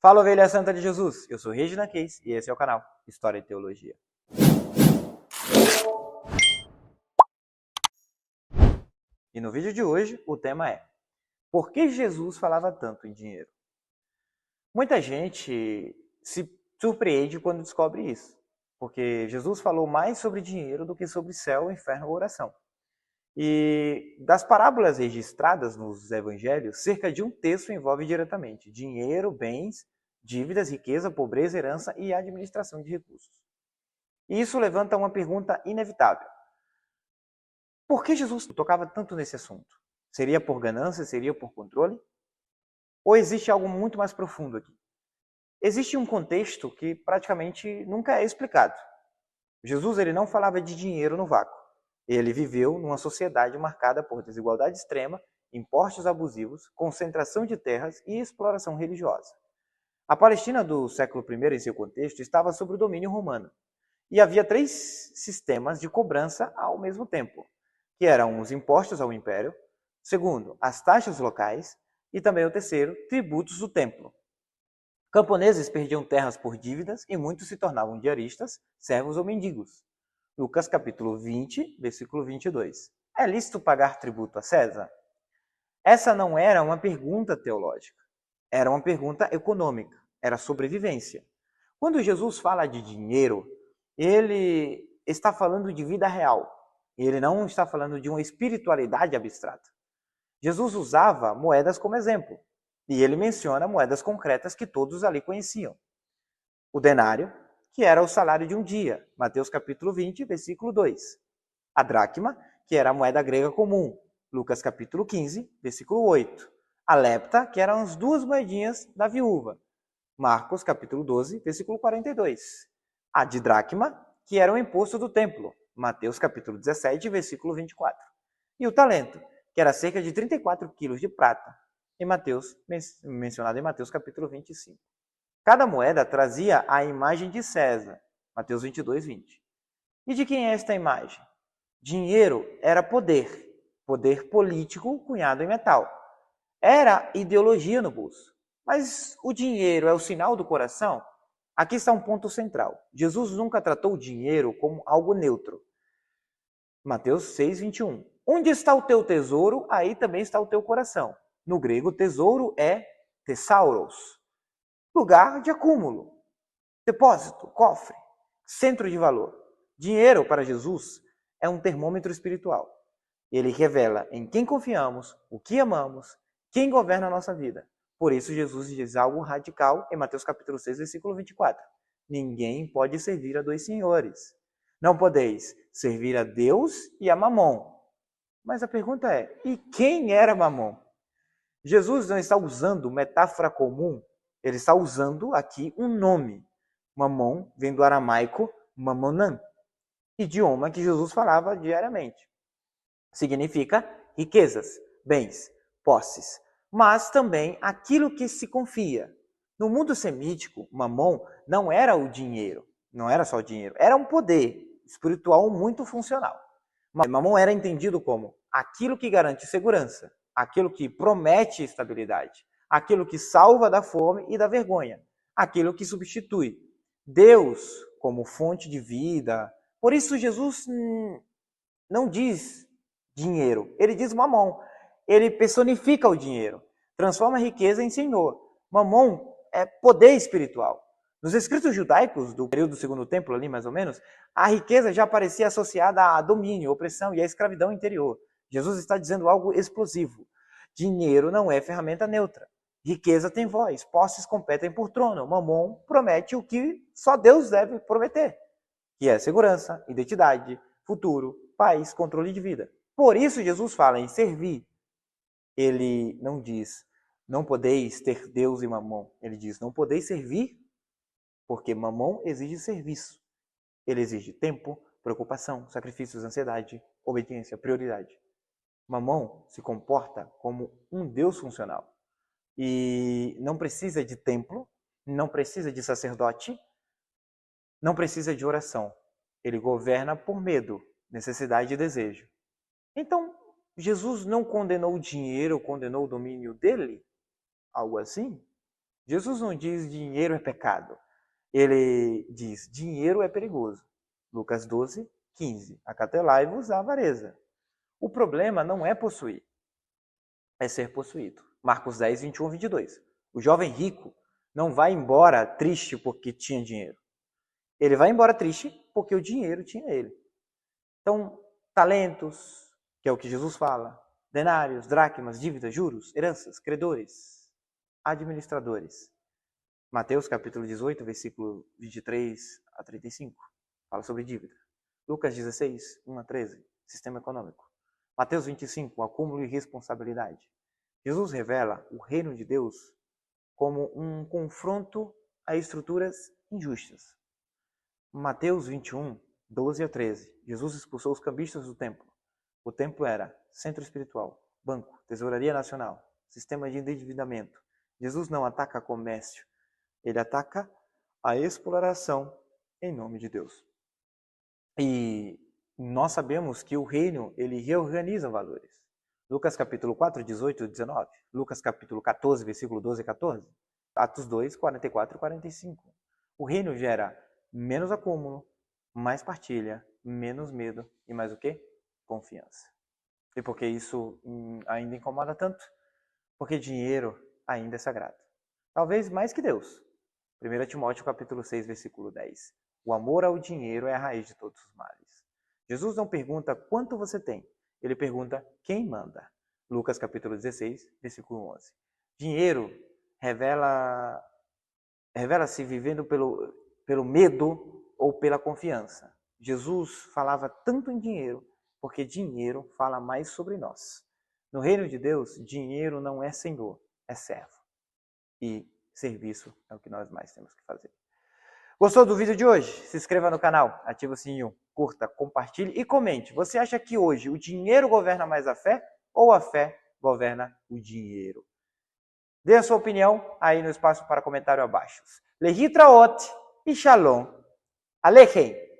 Fala, ovelha santa de Jesus. Eu sou Regina Case e esse é o canal História e Teologia. E no vídeo de hoje, o tema é: por que Jesus falava tanto em dinheiro? Muita gente se surpreende quando descobre isso, porque Jesus falou mais sobre dinheiro do que sobre céu, inferno ou oração. E das parábolas registradas nos evangelhos, cerca de um terço envolve diretamente dinheiro, bens, dívidas, riqueza, pobreza, herança e administração de recursos. E isso levanta uma pergunta inevitável. Por que Jesus tocava tanto nesse assunto? Seria por ganância? Seria por controle? Ou existe algo muito mais profundo aqui? Existe um contexto que praticamente nunca é explicado. Jesus ele não falava de dinheiro no vácuo. Ele viveu numa sociedade marcada por desigualdade extrema, impostos abusivos, concentração de terras e exploração religiosa. A Palestina do século I, em seu contexto, estava sob o domínio romano. E havia três sistemas de cobrança ao mesmo tempo, que eram os impostos ao império, segundo, as taxas locais, e também o terceiro, tributos do templo. Camponeses perdiam terras por dívidas e muitos se tornavam diaristas, servos ou mendigos. Lucas capítulo 20, versículo 22. É lícito pagar tributo a César? Essa não era uma pergunta teológica, era uma pergunta econômica, era sobrevivência. Quando Jesus fala de dinheiro, ele está falando de vida real. Ele não está falando de uma espiritualidade abstrata. Jesus usava moedas como exemplo. E ele menciona moedas concretas que todos ali conheciam. O denário, que era o salário de um dia, Mateus capítulo 20, versículo 2. A dracma, que era a moeda grega comum, Lucas capítulo 15, versículo 8. A lepta, que eram as duas moedinhas da viúva, Marcos capítulo 12, versículo 42. A didracma, que era o imposto do templo, Mateus capítulo 17, versículo 24. E o talento, que era cerca de 34 quilos de prata, em Mateus, mencionado em Mateus capítulo 25. Cada moeda trazia a imagem de César, Mateus 22, 20. E de quem é esta imagem? Dinheiro era poder, poder político cunhado em metal. Era ideologia no bolso. Mas o dinheiro é o sinal do coração? Aqui está um ponto central. Jesus nunca tratou o dinheiro como algo neutro. Mateus 6, 21. Onde está o teu tesouro, aí também está o teu coração. No grego, tesouro é thesauros, lugar de acúmulo, depósito, cofre, centro de valor. Dinheiro, para Jesus, é um termômetro espiritual. Ele revela em quem confiamos, o que amamos, quem governa a nossa vida. Por isso, Jesus diz algo radical em Mateus capítulo 6, versículo 24. Ninguém pode servir a dois senhores. Não podeis servir a Deus e a Mamon. Mas a pergunta é, e quem era Mamon? Jesus não está usando metáfora comum, ele está usando aqui um nome. Mamon vem do aramaico mamonan, idioma que Jesus falava diariamente. Significa riquezas, bens, posses, mas também aquilo que se confia. No mundo semítico, mamon não era o dinheiro, não era só o dinheiro, era um poder espiritual muito funcional. Mamon era entendido como aquilo que garante segurança, aquilo que promete estabilidade, aquilo que salva da fome e da vergonha, aquilo que substitui Deus como fonte de vida. Por isso Jesus não diz dinheiro, ele diz mamon. Ele personifica o dinheiro, transforma a riqueza em senhor. Mamon é poder espiritual. Nos escritos judaicos do período do Segundo Templo, ali mais ou menos, a riqueza já aparecia associada a domínio, opressão e à escravidão interior. Jesus está dizendo algo explosivo. Dinheiro não é ferramenta neutra. Riqueza tem voz, posses competem por trono. Mamon promete o que só Deus deve prometer, que é segurança, identidade, futuro, paz, controle de vida. Por isso Jesus fala em servir. Ele não diz, não podeis ter Deus e Mamon. Ele diz, não podeis servir, porque Mamon exige serviço. Ele exige tempo, preocupação, sacrifícios, ansiedade, obediência, prioridade. Mamon se comporta como um Deus funcional. E não precisa de templo, não precisa de sacerdote, não precisa de oração. Ele governa por medo, necessidade e desejo. Então, Jesus não condenou o dinheiro, condenou o domínio dele? Algo assim? Jesus não diz dinheiro é pecado. Ele diz dinheiro é perigoso. Lucas 12, 15. Acautelai-vos da avareza. O problema não é possuir, é ser possuído. Marcos 10, 21, 22. O jovem rico não vai embora triste porque tinha dinheiro. Ele vai embora triste porque o dinheiro tinha ele. Então, talentos, que é o que Jesus fala, denários, dracmas, dívidas, juros, heranças, credores, administradores. Mateus capítulo 18, versículo 23 a 35, fala sobre dívida. Lucas 16, 1 a 13, sistema econômico. Mateus 25, acúmulo e responsabilidade. Jesus revela o reino de Deus como um confronto a estruturas injustas. Mateus 21, 12 a 13. Jesus expulsou os cambistas do templo. O templo era centro espiritual, banco, tesouraria nacional, sistema de endividamento. Jesus não ataca comércio, ele ataca a exploração em nome de Deus. E nós sabemos que o reino, ele reorganiza valores. Lucas capítulo 4, 18 e 19. Lucas capítulo 14, versículo 12 e 14. Atos 2, 44 e 45. O reino gera menos acúmulo, mais partilha, menos medo e mais o quê? Confiança. E por que isso ainda incomoda tanto? Porque dinheiro ainda é sagrado. Talvez mais que Deus. 1 Timóteo capítulo 6, versículo 10. O amor ao dinheiro é a raiz de todos os males. Jesus não pergunta quanto você tem. Ele pergunta quem manda. Lucas capítulo 16, versículo 11. Dinheiro revela-se vivendo pelo medo ou pela confiança. Jesus falava tanto em dinheiro porque dinheiro fala mais sobre nós. No reino de Deus, dinheiro não é senhor, é servo. E serviço é o que nós mais temos que fazer. Gostou do vídeo de hoje? Se inscreva no canal, ative o sininho, curta, compartilhe e comente. Você acha que hoje o dinheiro governa mais a fé ou a fé governa o dinheiro? Dê a sua opinião aí no espaço para comentário abaixo. Lehitraot e Shalom Aleichem.